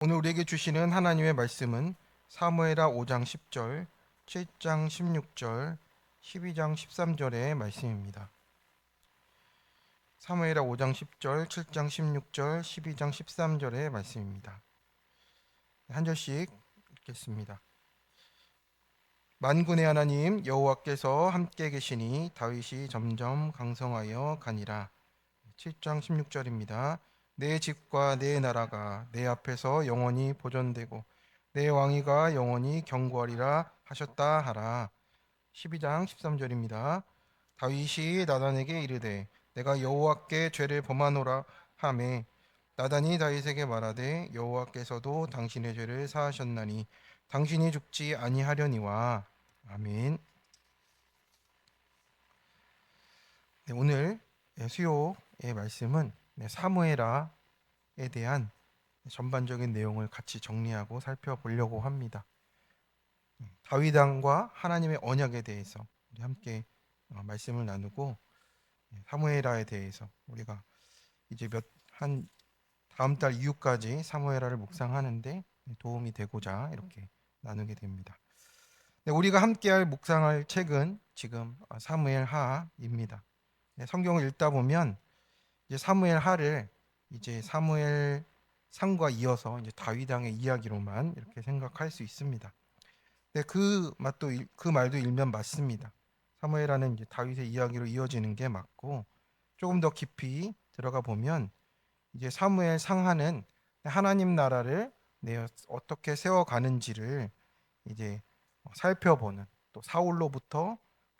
오늘 우리에게 주시는 하나님의 말씀은 사무엘하 5장 10절, 7장 16절, 12장 13절의 말씀입니다. 사무엘하 5장 10절, 7장 16절, 12장 13절의 말씀입니다. 한 절씩 읽겠습니다. 만군의 하나님 여호와께서 함께 계시니 다윗이 점점 강성하여 가니라. 7장 16절입니다. 내 집과 내 나라가 내 앞에서 영원히 보존되고 내 왕위가 영원히 경고하리라 하셨다 하라. 12장 13절입니다. 다윗이 나단에게 이르되 내가 여호와께 죄를 범하노라 하매 나단이 다윗에게 말하되 여호와께서도 당신의 죄를 사하셨나니 당신이 죽지 아니하려니와. 아멘. 네, 오늘 수요의 말씀은 사무엘하에 대한 전반적인 내용을 같이 정리하고 살펴보려고 합니다. 다윗 왕과 하나님의 언약에 대해서 우리 함께 말씀을 나누고, 사무엘하에 대해서 우리가 이제 한 다음 달 이후까지 사무엘하를 묵상하는데 도움이 되고자 이렇게 나누게 됩니다. 네, 우리가 함께할 묵상할 책은 지금 사무엘하입니다. 성경을 읽다 보면 이제 사무엘하를 이제 사무엘 상과 이어서 이제 다윗 왕의 이야기로만 이렇게 생각할 수 있습니다. 근데 그 말도 일면 맞습니다. 사무엘하는 이제 다윗의 이야기로 이어지는 게 맞고, 조금 더 깊이 들어가 보면 이제 사무엘 상하는 하나님 나라를 어떻게 세워가는지를 이제 살펴보는, 또 사울로부터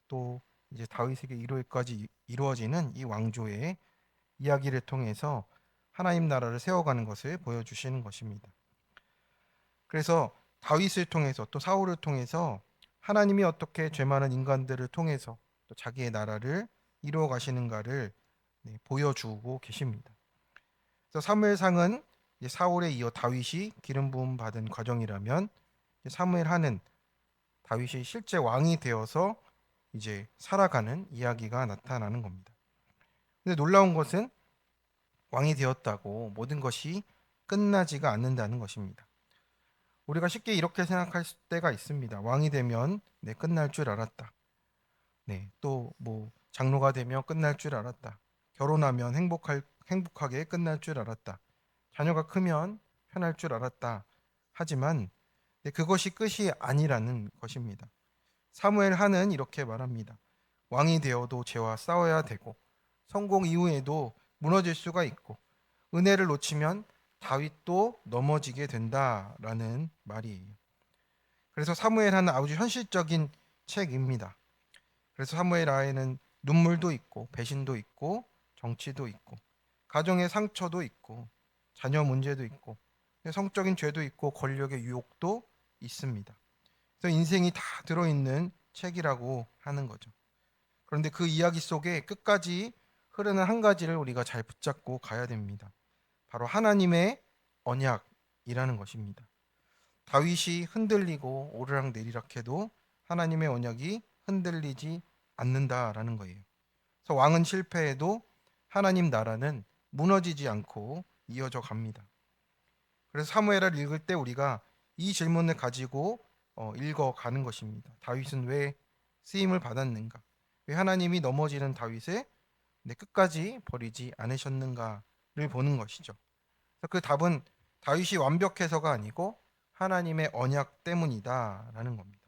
또 이제 다윗에게 이르기까지 이루어지는 이 왕조의 이야기를 통해서 하나님 나라를 세워가는 것을 보여주시는 것입니다. 그래서 다윗을 통해서 또 사울을 통해서 하나님이 어떻게 죄 많은 인간들을 통해서 또 자기의 나라를 이루어 가시는가를 보여주고 계십니다. 그래서 사무엘상은 사울에 이어 다윗이 기름 부음 받은 과정이라면, 사무엘하는 다윗이 실제 왕이 되어서 이제 살아가는 이야기가 나타나는 겁니다. 근데 놀라운 것은 왕이 되었다고 모든 것이 끝나지가 않는다는 것입니다. 우리가 쉽게 이렇게 생각할 때가 있습니다. 왕이 되면 끝날 줄 알았다. 또 뭐 장로가 되면 끝날 줄 알았다. 결혼하면 행복하게 끝날 줄 알았다. 자녀가 크면 편할 줄 알았다. 하지만 그것이 끝이 아니라는 것입니다. 사무엘하는 이렇게 말합니다. 왕이 되어도 죄와 싸워야 되고, 성공 이후에도 무너질 수가 있고, 은혜를 놓치면 다윗도 넘어지게 된다라는 말이에요. 그래서 사무엘하는 아주 현실적인 책입니다. 그래서 사무엘하에는 눈물도 있고, 배신도 있고, 정치도 있고, 가정의 상처도 있고, 자녀 문제도 있고, 성적인 죄도 있고, 권력의 유혹도 있습니다. 그래서 인생이 다 들어있는 책이라고 하는 거죠. 그런데 그 이야기 속에 끝까지 흐르는 한 가지를 우리가 잘 붙잡고 가야 됩니다. 바로 하나님의 언약이라는 것입니다. 다윗이 흔들리고 오르락내리락 해도 하나님의 언약이 흔들리지 않는다라는 거예요. 그래서 왕은 실패해도 하나님 나라는 무너지지 않고 이어져 갑니다. 그래서 사무엘을 읽을 때 우리가 이 질문을 가지고 읽어가는 것입니다. 다윗은 왜 쓰임을 받았는가? 왜 하나님이 넘어지는 다윗을 끝까지 버리지 않으셨는가를 보는 것이죠. 그 답은 다윗이 완벽해서가 아니고 하나님의 언약 때문이다라는 겁니다.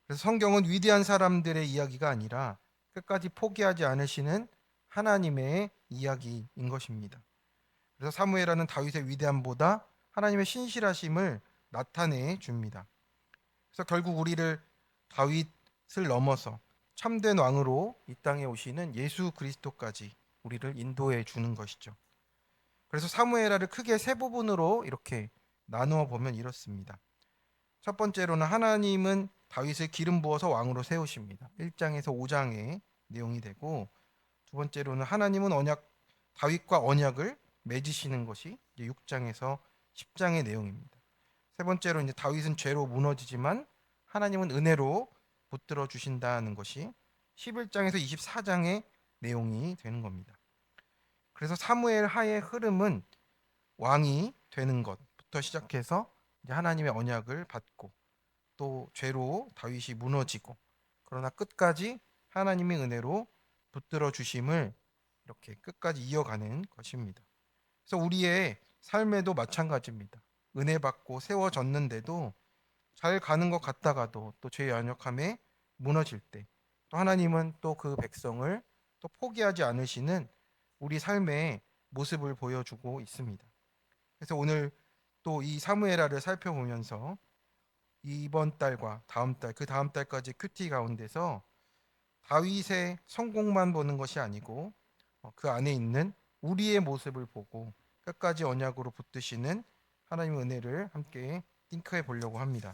그래서 성경은 위대한 사람들의 이야기가 아니라 끝까지 포기하지 않으시는 하나님의 이야기인 것입니다. 그래서 사무엘하는 다윗의 위대함보다 하나님의 신실하심을 나타내 줍니다. 그래서 결국 우리를 다윗을 넘어서 참된 왕으로 이 땅에 오시는 예수 그리스도까지 우리를 인도해 주는 것이죠. 그래서 사무엘하를 크게 세 부분으로 이렇게 나누어 보면 이렇습니다. 첫 번째로는 하나님은 다윗을 기름 부어서 왕으로 세우십니다. 1장에서 5장의 내용이 되고, 두 번째로는 하나님은 다윗과 언약을 맺으시는 것이 6장에서 10장의 내용입니다. 세 번째로 이제 다윗은 죄로 무너지지만 하나님은 은혜로 붙들어 주신다는 것이 11장에서 24장의 내용이 되는 겁니다. 그래서 사무엘 하의 흐름은 왕이 되는 것, 부터 시작해서 이제 하나님의 언약을 받고 또 죄로 다윗이 무너지고 그러나 끝까지 하나님의 은혜로 붙들어 주심을 이렇게 끝까지 이어가는 것입니다. 그래서 우리의 삶에도 마찬가지입니다. 은혜 받고 세워졌는데도 잘 가는 것 같다가도 또 죄의 연약함에 무너질 때 또 하나님은 또 그 백성을 또 포기하지 않으시는 우리 삶의 모습을 보여주고 있습니다. 그래서 오늘 또 이 사무엘하를 살펴보면서 이번 달과 다음 달, 그 다음 달까지 큐티 가운데서 다윗의 성공만 보는 것이 아니고 그 안에 있는 우리의 모습을 보고 끝까지 언약으로 붙드시는 하나님의 은혜를 함께 띵크해 보려고 합니다.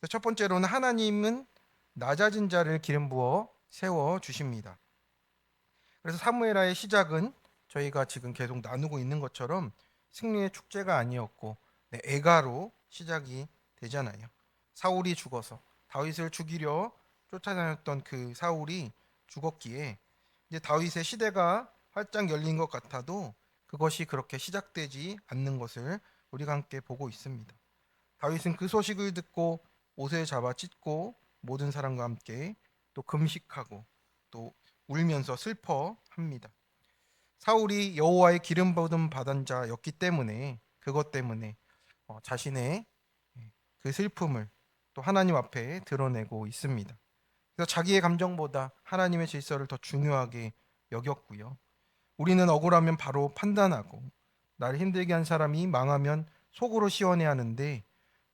첫 번째로는 하나님은 낮아진 자를 기름 부어 세워 주십니다. 그래서 사무엘하의 시작은 저희가 지금 계속 나누고 있는 것처럼 승리의 축제가 아니었고 애가로 시작이 되잖아요. 사울이 죽어서 다윗을 죽이려 쫓아다녔던 그 사울이 죽었기에 이제 다윗의 시대가 활짝 열린 것 같아도 그것이 그렇게 시작되지 않는 것을 우리가 함께 보고 있습니다. 다윗은 그 소식을 듣고 옷을 잡아 찢고 모든 사람과 함께 또 금식하고 또 울면서 슬퍼합니다. 사울이 여호와의 기름 부음 받은 자였기 때문에 그것 때문에 자신의 그 슬픔을 또 하나님 앞에 드러내고 있습니다. 그래서 자기의 감정보다 하나님의 질서를 더 중요하게 여겼고요. 우리는 억울하면 바로 판단하고 나를 힘들게 한 사람이 망하면 속으로 시원해 하는데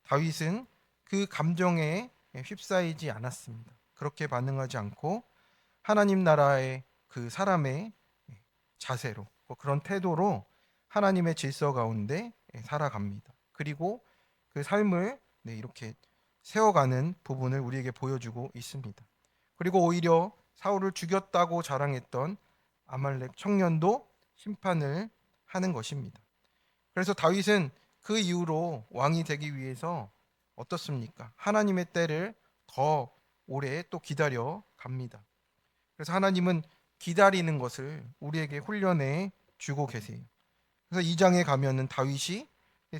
다윗은 그 감정에 휩싸이지 않았습니다. 그렇게 반응하지 않고 하나님 나라의 그 사람의 자세로 그런 태도로 하나님의 질서 가운데 살아갑니다. 그리고 그 삶을 이렇게 세워가는 부분을 우리에게 보여주고 있습니다. 그리고 오히려 사울을 죽였다고 자랑했던 아말렉 청년도 심판을 하는 것입니다. 그래서 다윗은 그 이후로 왕이 되기 위해서 어떻습니까? 하나님의 때를 더 오래 또 기다려 갑니다. 그래서 하나님은 기다리는 것을 우리에게 훈련해 주고 계세요. 그래서 2장에 가면은 다윗이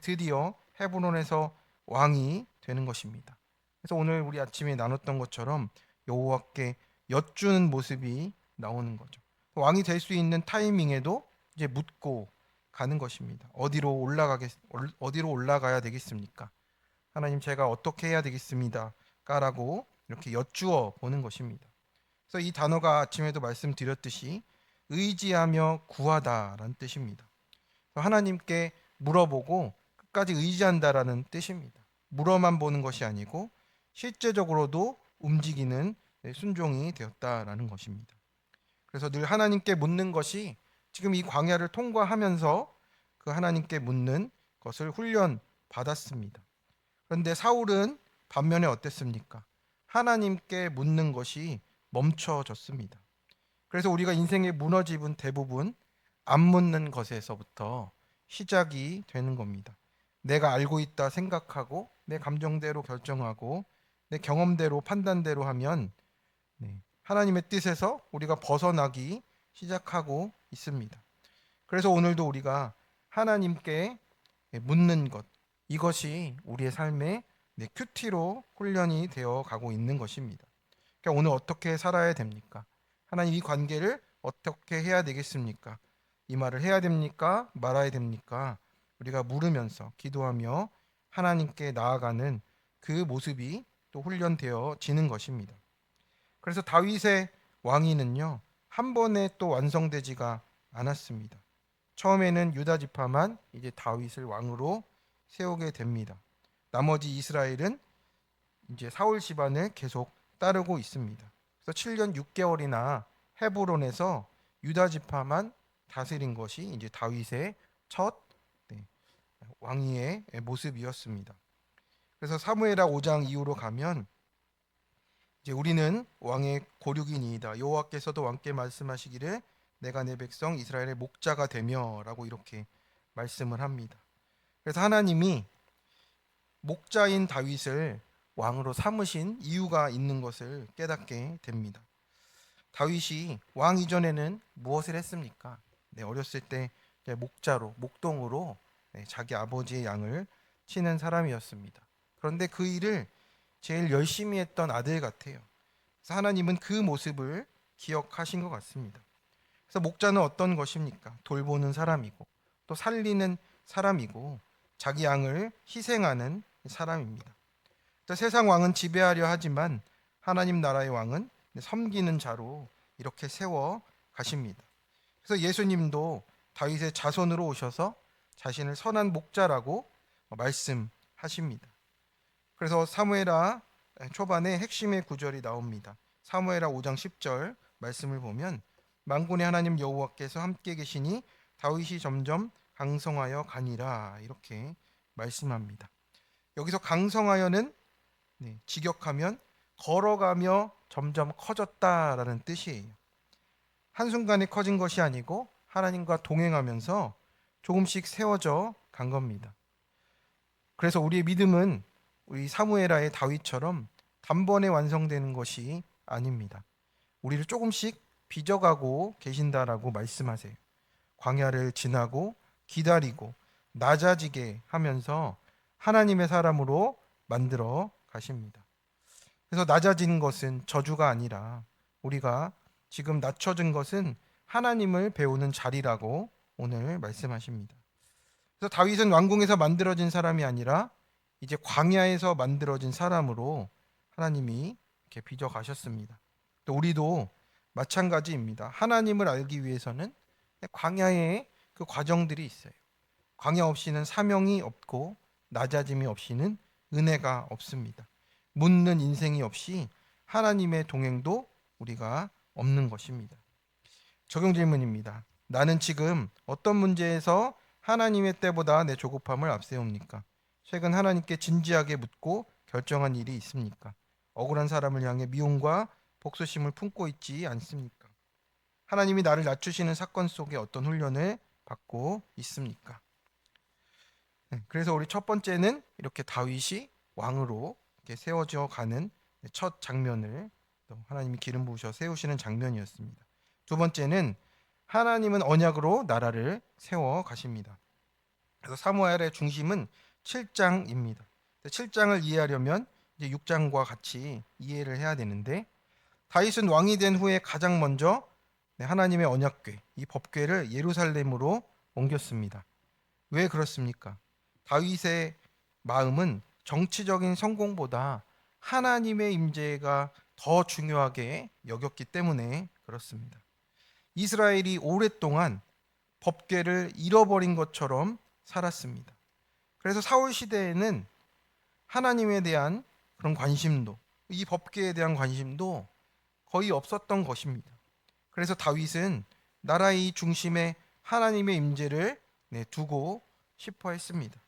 드디어 헤브론에서 왕이 되는 것입니다. 그래서 오늘 우리 아침에 나눴던 것처럼 여호와께 여쭈는 모습이 나오는 거죠. 왕이 될 수 있는 타이밍에도 이제 묻고 가는 것입니다. 어디로 올라가야 되겠습니까? 하나님 제가 어떻게 해야 되겠습니다까라고 이렇게 여쭈어 보는 것입니다. 그래서 이 단어가 아침에도 말씀드렸듯이 의지하며 구하다라는 뜻입니다. 하나님께 물어보고 끝까지 의지한다라는 뜻입니다. 물어만 보는 것이 아니고 실제적으로도 움직이는 순종이 되었다라는 것입니다. 그래서 늘 하나님께 묻는 것이 지금 이 광야를 통과하면서 그 하나님께 묻는 것을 훈련 받았습니다. 그런데 사울은 반면에 어땠습니까? 하나님께 묻는 것이 멈춰졌습니다. 그래서 우리가 인생의 무너짐은 대부분 안 묻는 것에서부터 시작이 되는 겁니다. 내가 알고 있다 생각하고 내 감정대로 결정하고 내 경험대로 판단대로 하면 하나님의 뜻에서 우리가 벗어나기 시작하고 있습니다. 그래서 오늘도 우리가 하나님께 묻는 것 이것이 우리의 삶의 큐티로 훈련이 되어 가고 있는 것입니다. 그러니까 오늘 어떻게 살아야 됩니까? 하나님 이 관계를 어떻게 해야 되겠습니까? 이 말을 해야 됩니까? 말아야 됩니까? 우리가 물으면서 기도하며 하나님께 나아가는 그 모습이 또 훈련되어지는 것입니다. 그래서 다윗의 왕위는요 한 번에 또 완성되지가 않았습니다. 처음에는 유다 지파만 이제 다윗을 왕으로 세우게 됩니다. 나머지 이스라엘은 이제 사울 집안을 계속 따르고 있습니다. 그래서 7년 6개월이나 헤브론에서 유다 지파만 다스린 것이 이제 다윗의 첫 왕위의 모습이었습니다. 그래서 사무엘하 5장 이후로 가면 이제 우리는 왕의 고륙이니이다. 여호와께서도 왕께 말씀하시기를 내가 내 백성 이스라엘의 목자가 되며라고 이렇게 말씀을 합니다. 그래서 하나님이 목자인 다윗을 왕으로 삼으신 이유가 있는 것을 깨닫게 됩니다. 다윗이 왕 이전에는 무엇을 했습니까? 어렸을 때 목자로 목동으로 자기 아버지의 양을 치는 사람이었습니다. 그런데 그 일을 제일 열심히 했던 아들 같아요. 그래서 하나님은 그 모습을 기억하신 것 같습니다. 그래서 목자는 어떤 것입니까? 돌보는 사람이고 또 살리는 사람이고 자기 양을 희생하는 사람입니다. 세상 왕은 지배하려 하지만 하나님 나라의 왕은 섬기는 자로 이렇게 세워 가십니다. 그래서 예수님도 다윗의 자손으로 오셔서 자신을 선한 목자라고 말씀하십니다. 그래서 사무엘하 초반에 핵심의 구절이 나옵니다. 사무엘하 5장 10절 말씀을 보면 만군의 하나님 여호와께서 함께 계시니 다윗이 점점 강성하여 가니라 이렇게 말씀합니다. 여기서 강성하여는 직역하면 걸어가며 점점 커졌다라는 뜻이에요. 한순간에 커진 것이 아니고 하나님과 동행하면서 조금씩 세워져 간 겁니다. 그래서 우리의 믿음은 우리 사무엘하의 다윗처럼 단번에 완성되는 것이 아닙니다. 우리를 조금씩 빚어가고 계신다라고 말씀하세요. 광야를 지나고 기다리고 낮아지게 하면서 하나님의 사람으로 만들어 가십니다. 그래서 낮아진 것은 저주가 아니라 우리가 지금 낮춰진 것은 하나님을 배우는 자리라고 오늘 말씀하십니다. 그래서 다윗은 왕궁에서 만들어진 사람이 아니라 이제 광야에서 만들어진 사람으로 하나님이 이렇게 빚어 가셨습니다. 또 우리도 마찬가지입니다. 하나님을 알기 위해서는 광야에 그 과정들이 있어요. 광야 없이는 사명이 없고 낮아짐이 없이는 은혜가 없습니다. 묻는 인생이 없이 하나님의 동행도 우리가 없는 것입니다. 적용 질문입니다. 나는 지금 어떤 문제에서 하나님의 때보다 내 조급함을 앞세웁니까? 최근 하나님께 진지하게 묻고 결정한 일이 있습니까? 억울한 사람을 향해 미움과 복수심을 품고 있지 않습니까? 하나님이 나를 낮추시는 사건 속에 어떤 훈련을 받고 있습니까? 그래서 우리 첫 번째는 이렇게 다윗이 왕으로 이렇게 세워져 가는 첫 장면을 또 하나님이 기름 부으셔 세우시는 장면이었습니다. 두 번째는 하나님은 언약으로 나라를 세워 가십니다. 그래서 사무엘의 중심은 7장입니다. 7장을 이해하려면 이제 6장과 같이 이해를 해야 되는데 다윗은 왕이 된 후에 가장 먼저 하나님의 언약궤, 이 법궤를 예루살렘으로 옮겼습니다. 왜 그렇습니까? 다윗의 마음은 정치적인 성공보다 하나님의 임재가 더 중요하게 여겼기 때문에 그렇습니다. 이스라엘이 오랫동안 법궤를 잃어버린 것처럼 살았습니다. 그래서 사울 시대에는 하나님에 대한 그런 관심도, 이 법궤에 대한 관심도 거의 없었던 것입니다. 그래서 다윗은 나라의 중심에 하나님의 임재를 두고 싶어 했습니다.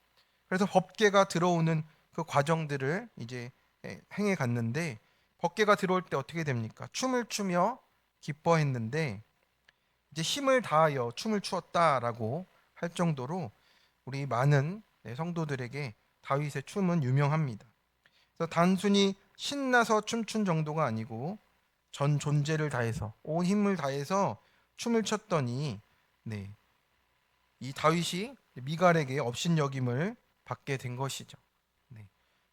그래서 법궤가 들어오는 그 과정들을 이제 행해 갔는데 법궤가 들어올 때 어떻게 됩니까? 춤을 추며 기뻐했는데 이제 힘을 다하여 춤을 추었다라고 할 정도로 우리 많은 성도들에게 다윗의 춤은 유명합니다. 그래서 단순히 신나서 춤춘 정도가 아니고 전 존재를 다해서 온 힘을 다해서 춤을 췄더니 이 다윗이 미갈에게 업신여김을 받게 된 것이죠.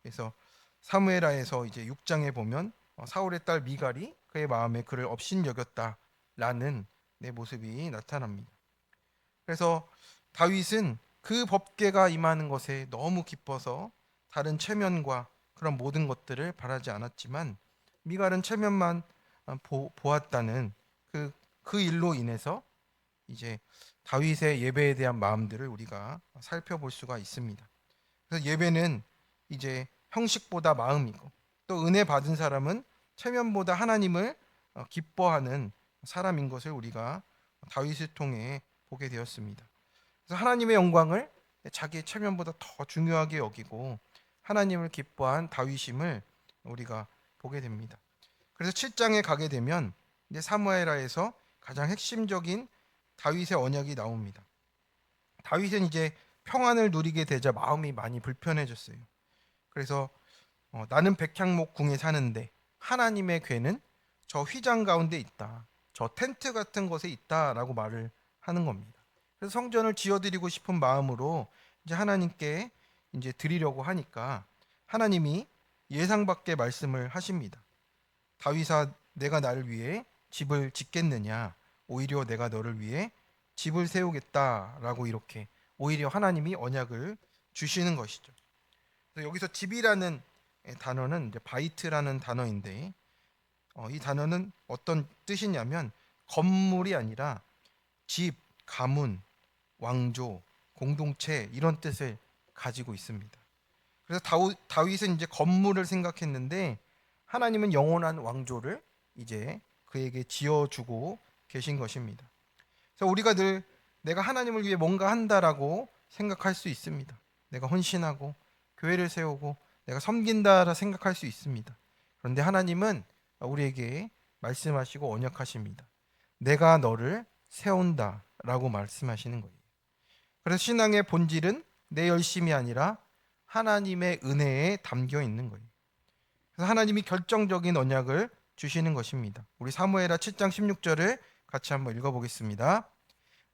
그래서 사무엘하에서 이제 6장에 보면 사울의 딸 미갈이 그의 마음에 그를 업신여겼다라는 모습이 나타납니다. 그래서 다윗은 그 법궤가 임하는 것에 너무 기뻐서 다른 체면과 그런 모든 것들을 바라지 않았지만 미갈은 체면만 보았다는 그 일로 인해서 이제 다윗의 예배에 대한 마음들을 우리가 살펴볼 수가 있습니다. 그래서 예배는 이제 형식보다 마음이고 또 은혜 받은 사람은 체면보다 하나님을 기뻐하는 사람인 것을 우리가 다윗을 통해 보게 되었습니다. 그래서 하나님의 영광을 자기의 체면보다 더 중요하게 여기고 하나님을 기뻐한 다윗임을 우리가 보게 됩니다. 그래서 7장에 가게 되면 이제 사무엘하에서 가장 핵심적인 다윗의 언약이 나옵니다. 다윗은 이제 평안을 누리게 되자 마음이 많이 불편해졌어요. 그래서 나는 백향목 궁에 사는데 하나님의 궤는 저 휘장 가운데 있다. 저 텐트 같은 곳에 있다라고 말을 하는 겁니다. 그래서 성전을 지어드리고 싶은 마음으로 이제 하나님께 이제 드리려고 하니까 하나님이 예상 밖의 말씀을 하십니다. 다윗아, 내가 나를 위해 집을 짓겠느냐? 오히려 내가 너를 위해 집을 세우겠다라고 이렇게 오히려 하나님이 언약을 주시는 것이죠. 그래서 여기서 집이라는 단어는 이제 바이트라는 단어인데 이 단어는 어떤 뜻이냐면 건물이 아니라 집, 가문, 왕조, 공동체 이런 뜻을 가지고 있습니다. 그래서 다윗은 이제 건물을 생각했는데 하나님은 영원한 왕조를 이제 그에게 지어주고 계신 것입니다. 그래서 우리가 늘 내가 하나님을 위해 뭔가 한다라고 생각할 수 있습니다. 내가 헌신하고 교회를 세우고 내가 섬긴다라 생각할 수 있습니다. 그런데 하나님은 우리에게 말씀하시고 언약하십니다. 내가 너를 세운다라고 말씀하시는 거예요. 그래서 신앙의 본질은 내 열심이 아니라 하나님의 은혜에 담겨 있는 거예요. 그래서 하나님이 결정적인 언약을 주시는 것입니다. 우리 사무엘하 7장 16절을 같이 한번 읽어보겠습니다.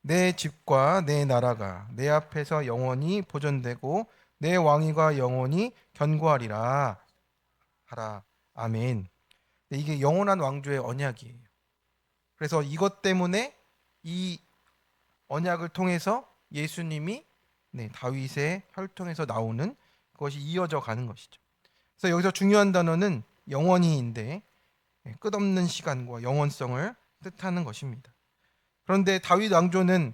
내 집과 내 나라가 내 앞에서 영원히 보존되고 내 왕위가 영원히 견고하리라 하라. 아멘. 이게 영원한 왕조의 언약이에요. 그래서 이것 때문에 이 언약을 통해서 예수님이 다윗의 혈통에서 나오는 그것이 이어져 가는 것이죠. 그래서 여기서 중요한 단어는 영원히인데 끝없는 시간과 영원성을 뜻하는 것입니다. 그런데 다윗 왕조는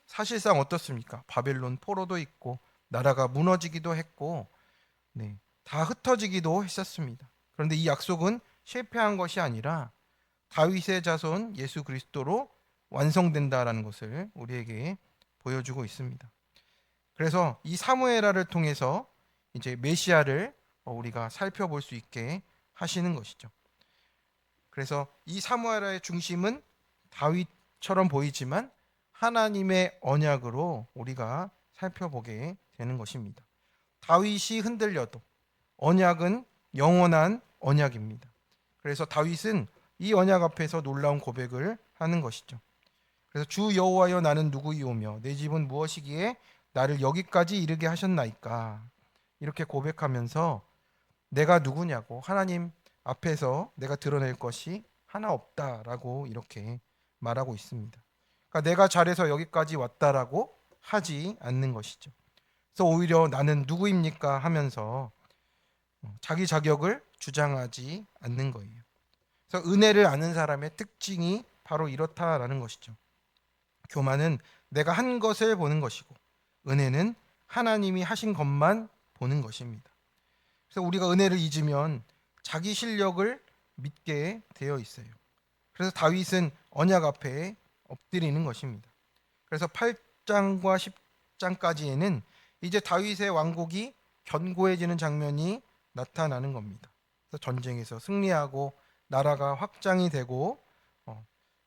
사실상 어떻습니까? 바벨론 포로도 있고 나라가 무너지기도 했고 다 흩어지기도 했었습니다. 그런데 이 약속은 실패한 것이 아니라 다윗의 자손 예수 그리스도로 완성된다라는 것을 우리에게 보여주고 있습니다. 그래서 이 사무엘하를 통해서 이제 메시아를 우리가 살펴볼 수 있게 하시는 것이죠. 그래서 이 사무엘하의 중심은 다윗처럼 보이지만 하나님의 언약으로 우리가 살펴보게 되는 것입니다. 다윗이 흔들려도 언약은 영원한 언약입니다. 그래서 다윗은 이 언약 앞에서 놀라운 고백을 하는 것이죠. 그래서 주 여호와여 나는 누구이오며 내 집은 무엇이기에 나를 여기까지 이르게 하셨나이까 이렇게 고백하면서 내가 누구냐고 하나님 앞에서 내가 드러낼 것이 하나 없다라고 이렇게 말하고 있습니다. 그러니까 내가 잘해서 여기까지 왔다라고 하지 않는 것이죠. 그래서 오히려 나는 누구입니까 하면서 자기 자격을 주장하지 않는 거예요. 그래서 은혜를 아는 사람의 특징이 바로 이렇다라는 것이죠. 교만은 내가 한 것을 보는 것이고 은혜는 하나님이 하신 것만 보는 것입니다. 그래서 우리가 은혜를 잊으면 자기 실력을 믿게 되어 있어요. 그래서 다윗은 언약 앞에 엎드리는 것입니다. 그래서 8장과 10장까지에는 이제 다윗의 왕국이 견고해지는 장면이 나타나는 겁니다. 그래서 전쟁에서 승리하고 나라가 확장이 되고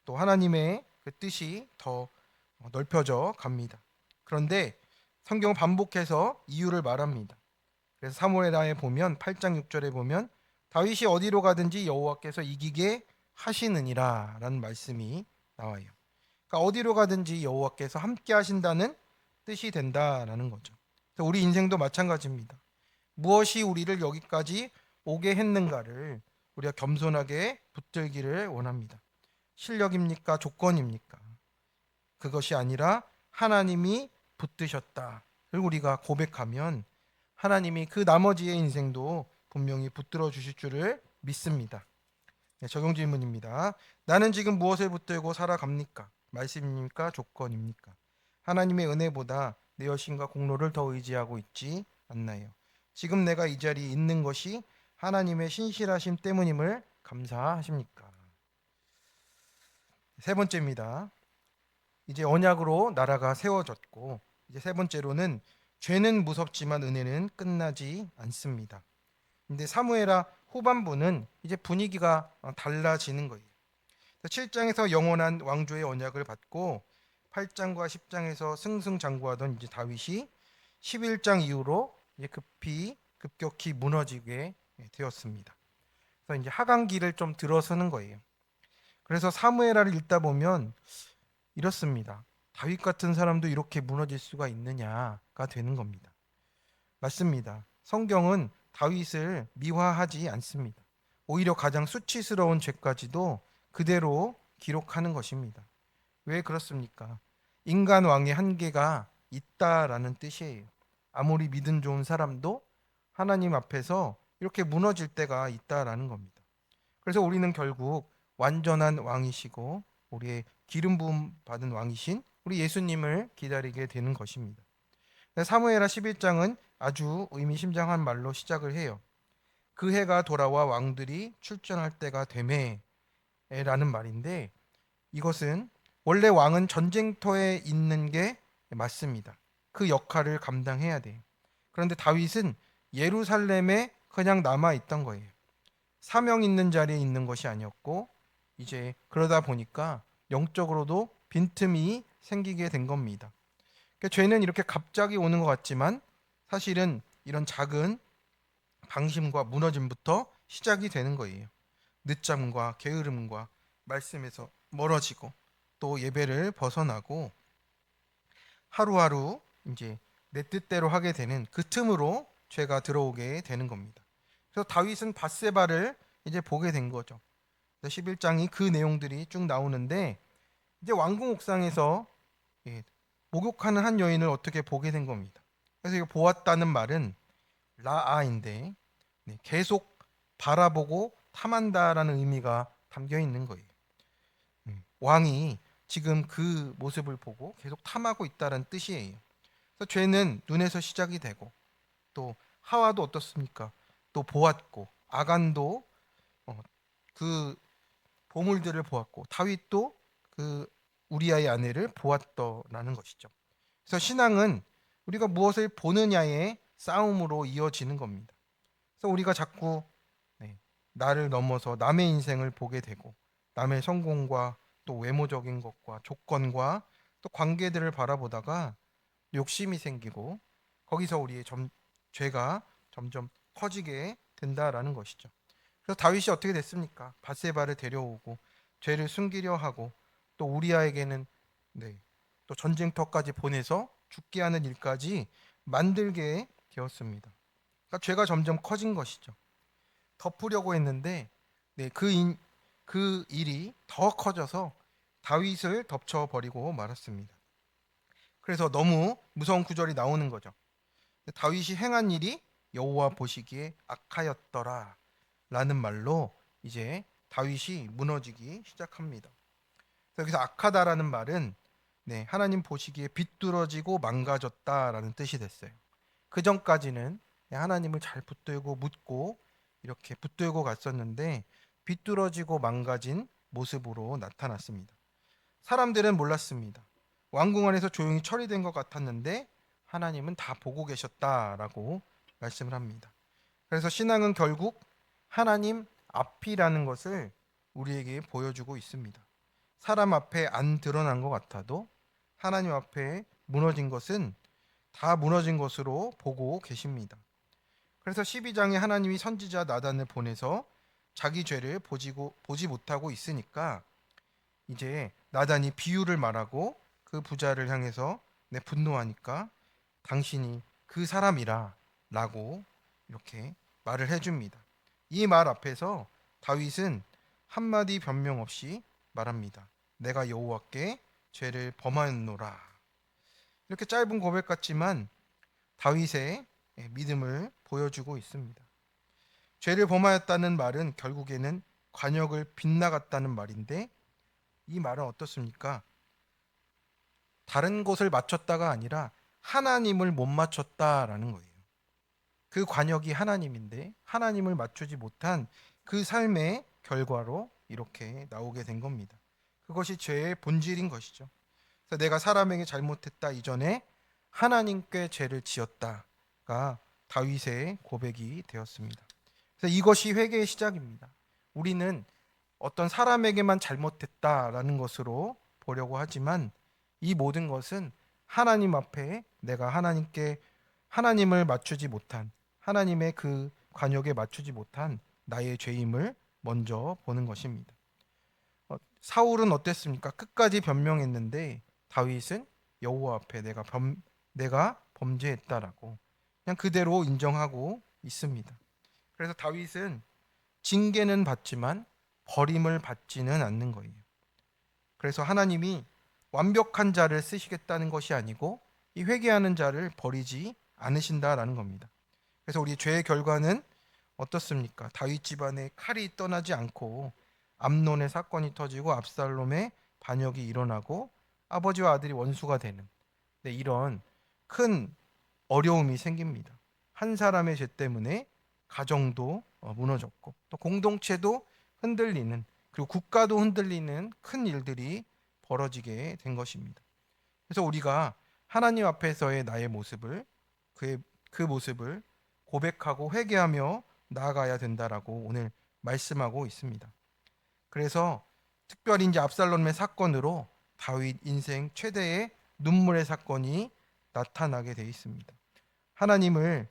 또 하나님의 그 뜻이 더 넓혀져 갑니다. 그런데 성경은 반복해서 이유를 말합니다. 그래서 사무엘하에 보면 8장 6절에 보면 다윗이 어디로 가든지 여호와께서 이기게 하시느니라라는 말씀이 나와요. 그러니까 어디로 가든지 여호와께서 함께 하신다는 뜻이 된다라는 거죠. 그래서 우리 인생도 마찬가지입니다. 무엇이 우리를 여기까지 오게 했는가를 우리가 겸손하게 붙들기를 원합니다. 실력입니까? 조건입니까? 그것이 아니라 하나님이 붙드셨다를 우리가 고백하면 하나님이 그 나머지의 인생도 분명히 붙들어 주실 줄을 믿습니다. 적용 질문입니다. 나는 지금 무엇을 붙들고 살아갑니까? 말씀입니까? 조건입니까? 하나님의 은혜보다 내 열심과 공로를 더 의지하고 있지 않나요? 지금 내가 이 자리에 있는 것이 하나님의 신실하심 때문임을 감사하십니까? 세 번째입니다. 이제 언약으로 나라가 세워졌고 이제 세 번째로는 죄는 무섭지만 은혜는 끝나지 않습니다. 근데 사무엘하 후반부는 이제 분위기가 달라지는 거예요. 7장에서 영원한 왕조의 언약을 받고 8장과 10장에서 승승장구하던 이제 다윗이 11장 이후로 이제 급격히 무너지게 되었습니다. 그래서 이제 하강기를 좀 들어서는 거예요. 그래서 사무엘하를 읽다 보면 이렇습니다. 다윗 같은 사람도 이렇게 무너질 수가 있느냐가 되는 겁니다. 맞습니다. 성경은 다윗을 미화하지 않습니다. 오히려 가장 수치스러운 죄까지도 그대로 기록하는 것입니다. 왜 그렇습니까? 인간 왕의 한계가 있다라는 뜻이에요. 아무리 믿음 좋은 사람도 하나님 앞에서 이렇게 무너질 때가 있다라는 겁니다. 그래서 우리는 결국 완전한 왕이시고 우리의 기름 부음 받은 왕이신 우리 예수님을 기다리게 되는 것입니다. 사무엘하 11장은 아주 의미심장한 말로 시작을 해요. 그 해가 돌아와 왕들이 출전할 때가 되매라는 말인데, 이것은 원래 왕은 전쟁터에 있는 게 맞습니다. 그 역할을 감당해야 돼요. 그런데 다윗은 예루살렘에 그냥 남아 있던 거예요. 사명 있는 자리에 있는 것이 아니었고, 이제 그러다 보니까 영적으로도 빈틈이 생기게 된 겁니다. 그러니까 죄는 이렇게 갑자기 오는 것 같지만 사실은 이런 작은 방심과 무너짐부터 시작이 되는 거예요. 늦잠과 게으름과 말씀에서 멀어지고 또 예배를 벗어나고 하루하루 이제 내 뜻대로 하게 되는 그 틈으로 죄가 들어오게 되는 겁니다. 그래서 다윗은 밧세바를 이제 보게 된 거죠. 11장이 그 내용들이 쭉 나오는데 이제 왕궁 옥상에서 예, 목욕하는 한 여인을 어떻게 보게 된 겁니다. 그래서 이거 보았다는 말은 라아인데 계속 바라보고 탐한다라는 의미가 담겨 있는 거예요. 왕이 지금 그 모습을 보고 계속 탐하고 있다는 뜻이에요. 그래서 죄는 눈에서 시작이 되고 또 하와도 어떻습니까? 또 보았고 아간도 그 보물들을 보았고 다윗도 그 우리아의 아내를 보았더라는 것이죠. 그래서 신앙은 우리가 무엇을 보느냐의 싸움으로 이어지는 겁니다. 그래서 우리가 자꾸 나를 넘어서 남의 인생을 보게 되고 남의 성공과 또 외모적인 것과 조건과 또 관계들을 바라보다가 욕심이 생기고 거기서 우리의 죄가 점점 커지게 된다라는 것이죠. 그래서 다윗이 어떻게 됐습니까? 밧세바를 데려오고 죄를 숨기려 하고 또 우리아에게는 또 전쟁터까지 보내서 죽게 하는 일까지 만들게 되었습니다. 그러니까 죄가 점점 커진 것이죠. 덮으려고 했는데 그 일이 더 커져서 다윗을 덮쳐버리고 말았습니다. 그래서 너무 무서운 구절이 나오는 거죠. 다윗이 행한 일이 여호와 보시기에 악하였더라 라는 말로 이제 다윗이 무너지기 시작합니다. 그래서 여기서 악하다라는 말은 하나님 보시기에 비뚤어지고 망가졌다라는 뜻이 됐어요. 그 전까지는 하나님을 잘 붙들고 묻고 이렇게 붙들고 갔었는데 비뚤어지고 망가진 모습으로 나타났습니다. 사람들은 몰랐습니다. 왕궁 안에서 조용히 처리된 것 같았는데 하나님은 다 보고 계셨다라고 말씀을 합니다. 그래서 신앙은 결국 하나님 앞이라는 것을 우리에게 보여주고 있습니다. 사람 앞에 안 드러난 것 같아도 하나님 앞에 무너진 것은 다 무너진 것으로 보고 계십니다. 그래서 12장에 하나님이 선지자 나단을 보내서 자기 죄를 보지 못하고 있으니까 이제 나단이 비유를 말하고 그 부자를 향해서 분노하니까 당신이 그 사람이라 라고 이렇게 말을 해줍니다. 이 말 앞에서 다윗은 한마디 변명 없이 말합니다. 내가 여호와께 죄를 범하였노라. 이렇게 짧은 고백 같지만 다윗의 믿음을 보여주고 있습니다. 죄를 범하였다는 말은 결국에는 관역을 빗나갔다는 말인데 이 말은 어떻습니까? 다른 곳을 맞췄다가 아니라 하나님을 못 맞췄다라는 거예요. 그 관역이 하나님인데 하나님을 맞추지 못한 그 삶의 결과로 이렇게 나오게 된 겁니다. 그것이 죄의 본질인 것이죠. 그래서 내가 사람에게 잘못했다 이전에 하나님께 죄를 지었다가 다윗의 고백이 되었습니다. 그래서 이것이 회개의 시작입니다. 우리는 어떤 사람에게만 잘못했다라는 것으로 보려고 하지만 이 모든 것은 하나님 앞에 내가 하나님을 맞추지 못한 하나님의 그 관역에 맞추지 못한 나의 죄임을 먼저 보는 것입니다. 사울은 어땠습니까? 끝까지 변명했는데 다윗은 여호와 앞에 내가 범죄했다라고 그냥 그대로 인정하고 있습니다. 그래서 다윗은 징계는 받지만 버림을 받지는 않는 거예요. 그래서 하나님이 완벽한 자를 쓰시겠다는 것이 아니고 이 회개하는 자를 버리지 않으신다라는 겁니다. 그래서 우리 죄의 결과는 어떻습니까? 다윗 집안에 칼이 떠나지 않고 암논의 사건이 터지고 압살롬의 반역이 일어나고 아버지와 아들이 원수가 되는 이런 큰 어려움이 생깁니다. 한 사람의 죄 때문에 가정도 무너졌고 또 공동체도 흔들리는 그리고 국가도 흔들리는 큰 일들이 벌어지게 된 것입니다. 그래서 우리가 하나님 앞에서의 나의 모습을 그 모습을 고백하고 회개하며 나아가야 된다라고 오늘 말씀하고 있습니다. 그래서 특별히 이제 압살롬의 사건으로 다윗 인생 최대의 눈물의 사건이 나타나게 돼 있습니다. 하나님을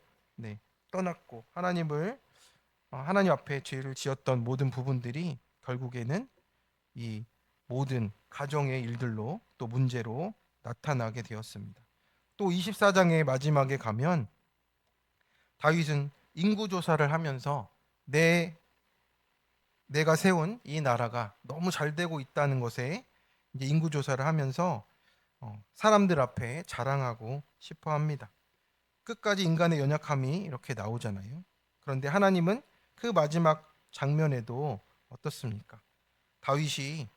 떠났고 하나님 앞에 죄를 지었던 모든 부분들이 결국에는 이 모든 가정의 일들로 또 문제로 나타나게 되었습니다. 또 24장의 마지막에 가면 다윗은 인구 조사를 하면서 내가 세운 이 나라가 너무 잘 되고 있다는 것에 이제 인구 조사를 하면서 사람들 앞에 자랑하고 싶어 합니다. 끝까지 인간의 연약함이 이렇게 나오잖아요. 그런데 하나님은 그 마지막 장면에도 어떻습니까? 다윗이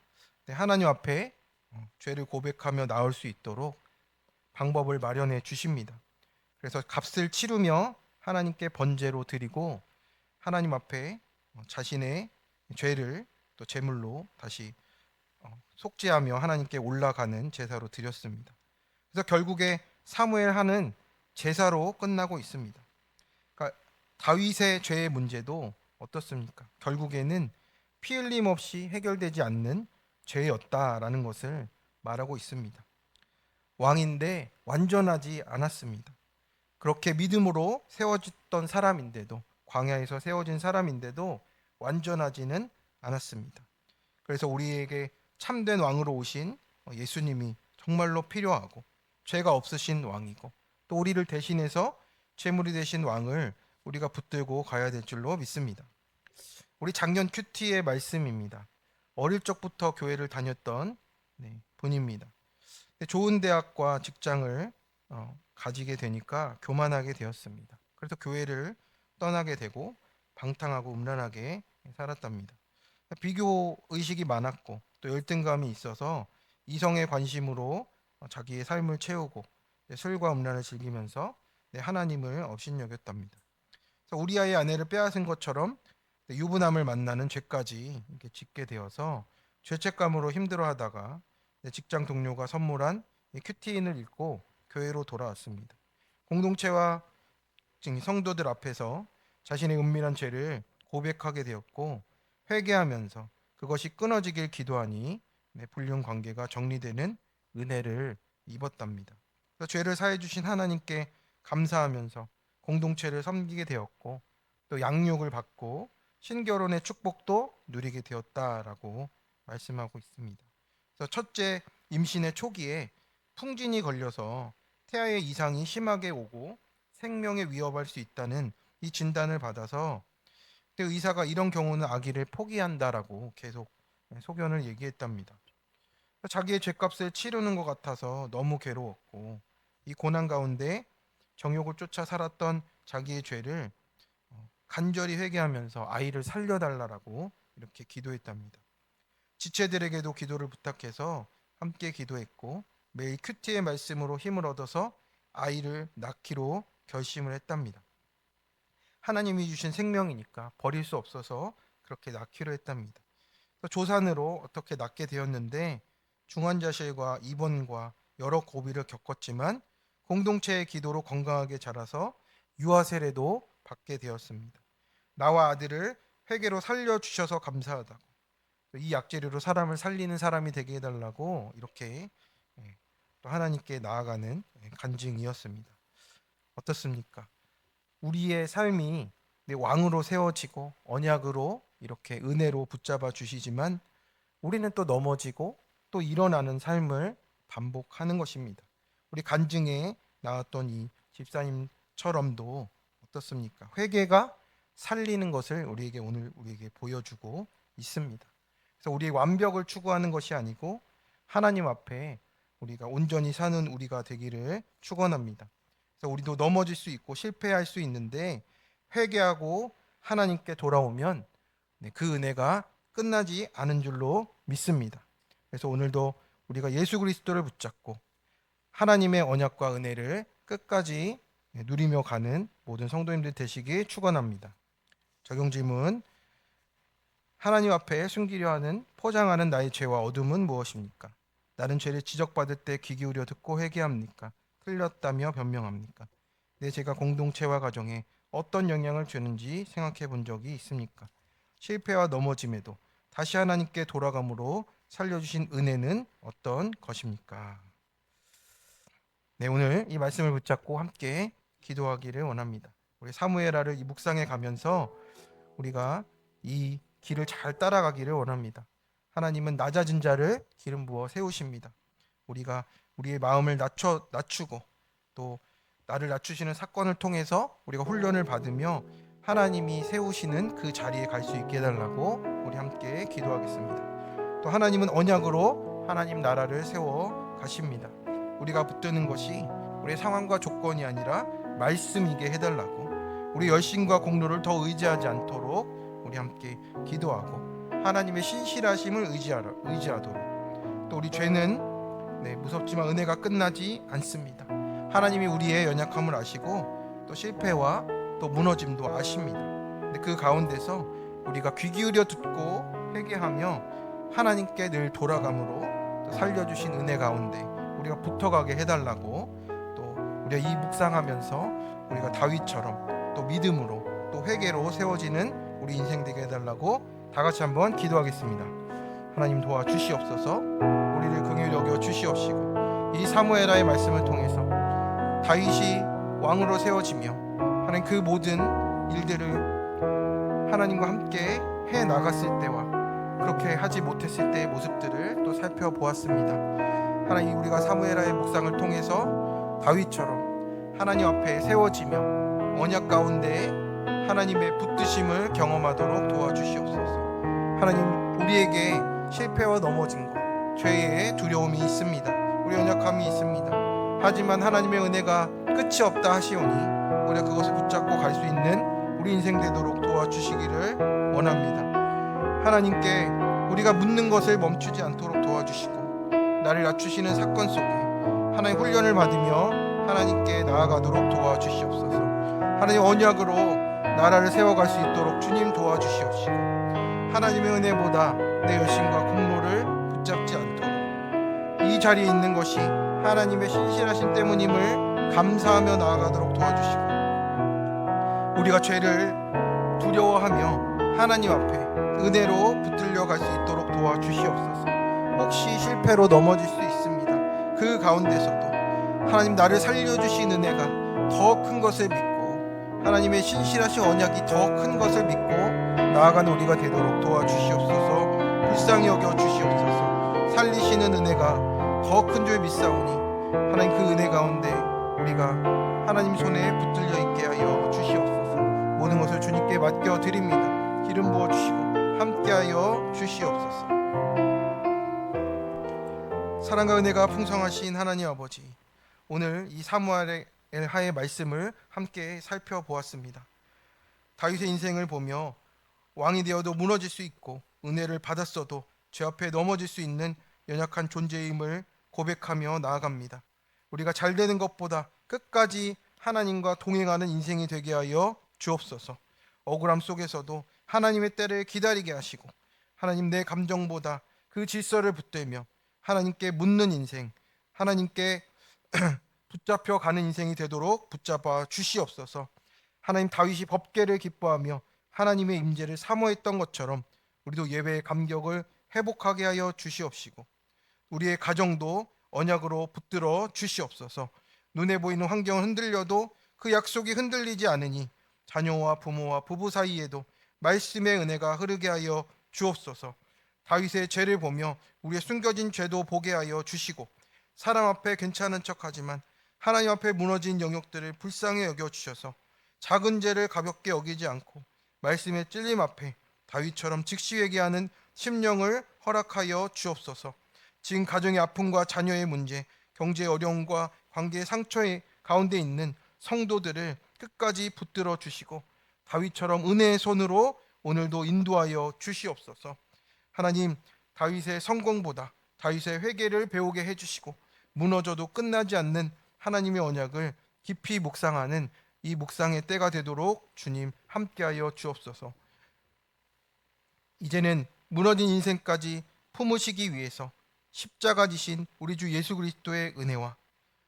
하나님 앞에 죄를 고백하며 나올 수 있도록 방법을 마련해 주십니다. 그래서 값을 치르며 하나님께 번제로 드리고 하나님 앞에 자신의 죄를 또 제물로 다시 속죄하며 하나님께 올라가는 제사로 드렸습니다. 그래서 결국에 사무엘 하는 제사로 끝나고 있습니다. 그러니까 다윗의 죄의 문제도 어떻습니까? 결국에는 피 흘림 없이 해결되지 않는 죄였다라는 것을 말하고 있습니다. 왕인데 완전하지 않았습니다. 그렇게 믿음으로 세워졌던 사람인데도 광야에서 세워진 사람인데도 완전하지는 않았습니다. 그래서 우리에게 참된 왕으로 오신 예수님이 정말로 필요하고 죄가 없으신 왕이고 또 우리를 대신해서 제물이 되신 왕을 우리가 붙들고 가야 될 줄로 믿습니다. 우리 작년 큐티의 말씀입니다. 어릴 적부터 교회를 다녔던 분입니다. 좋은 대학과 직장을 가지게 되니까 교만하게 되었습니다. 그래서 교회를 떠나게 되고 방탕하고 음란하게 살았답니다. 비교 의식이 많았고 또 열등감이 있어서 이성의 관심으로 자기의 삶을 채우고 술과 음란을 즐기면서 하나님을 업신여겼답니다. 그래서 우리아의 아내를 빼앗은 것처럼 유부남을 만나는 죄까지 이렇게 짓게 되어서 죄책감으로 힘들어하다가 직장 동료가 선물한 큐티인을 읽고 교회로 돌아왔습니다. 공동체와 성도들 앞에서 자신의 은밀한 죄를 고백하게 되었고 회개하면서 그것이 끊어지길 기도하니 불륜 관계가 정리되는 은혜를 입었답니다. 그래서 죄를 사해 주신 하나님께 감사하면서 공동체를 섬기게 되었고 또 양육을 받고 신결혼의 축복도 누리게 되었다라고 말씀하고 있습니다. 그래서 첫째 임신의 초기에 풍진이 걸려서 태아의 이상이 심하게 오고 생명에 위협할 수 있다는 이 진단을 받아서 그때 의사가 이런 경우는 아기를 포기한다라고 계속 소견을 얘기했답니다. 자기의 죄값을 치르는 것 같아서 너무 괴로웠고 이 고난 가운데 정욕을 쫓아 살았던 자기의 죄를 간절히 회개하면서 아이를 살려달라고 이렇게 기도했답니다. 지체들에게도 기도를 부탁해서 함께 기도했고 매일 큐티의 말씀으로 힘을 얻어서 아이를 낳기로 결심을 했답니다. 하나님이 주신 생명이니까 버릴 수 없어서 그렇게 낳기로 했답니다. 조산으로 어떻게 낳게 되었는데 중환자실과 입원과 여러 고비를 겪었지만 공동체의 기도로 건강하게 자라서 유아 세례도 받게 되었습니다. 나와 아들을 회개로 살려주셔서 감사하다고 이 약재료로 사람을 살리는 사람이 되게 해달라고 이렇게 또 하나님께 나아가는 간증이었습니다. 어떻습니까? 우리의 삶이 왕으로 세워지고 언약으로 이렇게 은혜로 붙잡아 주시지만 우리는 또 넘어지고 또 일어나는 삶을 반복하는 것입니다. 우리 간증에 나왔던 이 집사님처럼도 어떻습니까? 회개가 살리는 것을 우리에게 보여주고 있습니다. 그래서 우리의 완벽을 추구하는 것이 아니고 하나님 앞에 우리가 온전히 사는 우리가 되기를 축원합니다. 그래서 우리도 넘어질 수 있고 실패할 수 있는데 회개하고 하나님께 돌아오면 그 은혜가 끝나지 않은 줄로 믿습니다. 그래서 오늘도 우리가 예수 그리스도를 붙잡고 하나님의 언약과 은혜를 끝까지 누리며 가는 모든 성도님들 되시길 축원합니다. 적용 질문. 하나님 앞에 숨기려 하는 포장하는 나의 죄와 어둠은 무엇입니까? 나는 죄를 지적받을 때 귀 기울여 듣고 회개합니까? 틀렸다며 변명합니까? 내 죄가 공동체와 가정에 어떤 영향을 주는지 생각해 본 적이 있습니까? 실패와 넘어짐에도 다시 하나님께 돌아감으로 살려주신 은혜는 어떤 것입니까? 네, 오늘 이 말씀을 붙잡고 함께 기도하기를 원합니다. 우리 사무엘하를 이 묵상해 가면서 우리가 이 길을 잘 따라가기를 원합니다. 하나님은 낮아진 자를 기름 부어 세우십니다. 우리가 우리의 마음을 낮추고 또 나를 낮추시는 사건을 통해서 우리가 훈련을 받으며 하나님이 세우시는 그 자리에 갈 수 있게 해달라고 우리 함께 기도하겠습니다. 또 하나님은 언약으로 하나님 나라를 세워 가십니다. 우리가 붙드는 것이 우리의 상황과 조건이 아니라 말씀이게 해달라고, 우리 열심과 공로를 더 의지하지 않도록 우리 함께 기도하고 하나님의 신실하심을 의지하도록, 또 우리 죄는 무섭지만 은혜가 끝나지 않습니다. 하나님이 우리의 연약함을 아시고 또 실패와 또 무너짐도 아십니다. 근데 그 가운데서 우리가 귀 기울여 듣고 회개하며 하나님께 늘 돌아감으로 또 살려주신 은혜 가운데 우리가 붙어가게 해달라고, 또 우리가 이 묵상하면서 우리가 다윗처럼 또 믿음으로 또 회개로 세워지는 우리 인생 되게 해달라고 다 같이 한번 기도하겠습니다. 하나님 도와주시옵소서. 우리를 긍휼히 여겨 주시옵시고 이 사무엘하의 말씀을 통해서 다윗이 왕으로 세워지며 하나님 그 모든 일들을 하나님과 함께 해 나갔을 때와 그렇게 하지 못했을 때의 모습들을 또 살펴보았습니다. 하나님, 우리가 사무엘하의 묵상을 통해서 다윗처럼 하나님 앞에 세워지며 언약 가운데 하나님의 붙드심을 경험하도록 도와주시옵소서. 하나님, 우리에게 실패와 넘어짐과 죄의 두려움이 있습니다. 우리 연약함이 있습니다. 하지만 하나님의 은혜가 끝이 없다 하시오니 우리가 그것을 붙잡고 갈 수 있는 우리 인생 되도록 도와주시기를 원합니다. 하나님께 우리가 묻는 것을 멈추지 않도록 도와주시고 나를 낮추시는 사건 속에 하나님 훈련을 받으며 하나님께 나아가도록 도와주시옵소서. 하나님 언약으로 나라를 세워갈 수 있도록 주님 도와주시옵시고 하나님의 은혜보다 내 열심과 공로를 붙잡지 않도록 이 자리에 있는 것이 하나님의 신실하신 때문임을 감사하며 나아가도록 도와주시고 우리가 죄를 두려워하며 하나님 앞에 은혜로 붙들려 갈 수 있도록 도와주시옵소서. 혹시 실패로 넘어질 수 있습니다. 그 가운데서도 하나님 나를 살려주신 은혜가 더 큰 것을 믿고 하나님의 신실하신 언약이 더 큰 것을 믿고 나아가는 우리가 되도록 도와주시옵소서. 불쌍히 여겨 주시옵소서. 살리시는 은혜가 더 큰 줄 믿사오니 하나님 그 은혜 가운데 우리가 하나님 손에 붙들려 있게 하여 주시옵소서. 모든 것을 주님께 맡겨드립니다. 기름 부어주시고 함께하여 주시옵소서. 사랑과 은혜가 풍성하신 하나님 아버지, 오늘 이 사무엘하의 말씀을 함께 살펴보았습니다. 다윗의 인생을 보며 왕이 되어도 무너질 수 있고 은혜를 받았어도 죄 앞에 넘어질 수 있는 연약한 존재임을 고백하며 나아갑니다. 우리가 잘 되는 것보다 끝까지 하나님과 동행하는 인생이 되게 하여 주옵소서. 억울함 속에서도 하나님의 때를 기다리게 하시고 하나님 내 감정보다 그 질서를 붙들며 하나님께 묻는 인생, 하나님께 붙잡혀 가는 인생이 되도록 붙잡아 주시옵소서. 하나님, 다윗이 법궤를 기뻐하며 하나님의 임재를 사모했던 것처럼 우리도 예배의 감격을 회복하게 하여 주시옵시고 우리의 가정도 언약으로 붙들어 주시옵소서. 눈에 보이는 환경은 흔들려도 그 약속이 흔들리지 않으니 자녀와 부모와 부부 사이에도 말씀의 은혜가 흐르게 하여 주옵소서. 다윗의 죄를 보며 우리의 숨겨진 죄도 보게 하여 주시고 사람 앞에 괜찮은 척하지만 하나님 앞에 무너진 영역들을 불쌍히 여겨주셔서 작은 죄를 가볍게 여기지 않고 말씀의 찔림 앞에 다윗처럼 즉시 회개하는 심령을 허락하여 주옵소서. 지금 가정의 아픔과 자녀의 문제, 경제의 어려움과 관계의 상처의 가운데 있는 성도들을 끝까지 붙들어 주시고 다윗처럼 은혜의 손으로 오늘도 인도하여 주시옵소서. 하나님, 다윗의 성공보다 다윗의 회개를 배우게 해주시고 무너져도 끝나지 않는 하나님의 언약을 깊이 묵상하는 이 묵상의 때가 되도록 주님 함께하여 주옵소서. 이제는 무너진 인생까지 품으시기 위해서 십자가 지신 우리 주 예수 그리스도의 은혜와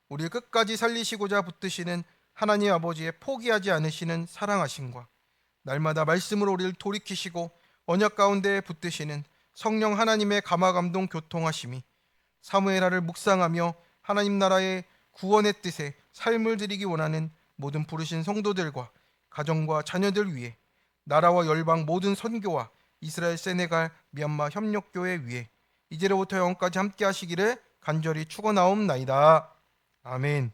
우리를 끝까지 살리시고자 붙드시는 하나님 아버지의 포기하지 않으시는 사랑하심과 날마다 말씀으로 우리를 돌이키시고 언약 가운데 붙드시는 성령 하나님의 감화감동 교통하심이 사무엘하를 묵상하며 하나님 나라의 구원의 뜻에 삶을 드리기 원하는 모든 부르신 성도들과 가정과 자녀들 위해 나라와 열방 모든 선교와 이스라엘 세네갈 미얀마 협력교회 위해 이제로부터 영원까지 함께 하시기를 간절히 축원하옵나이다. 아멘.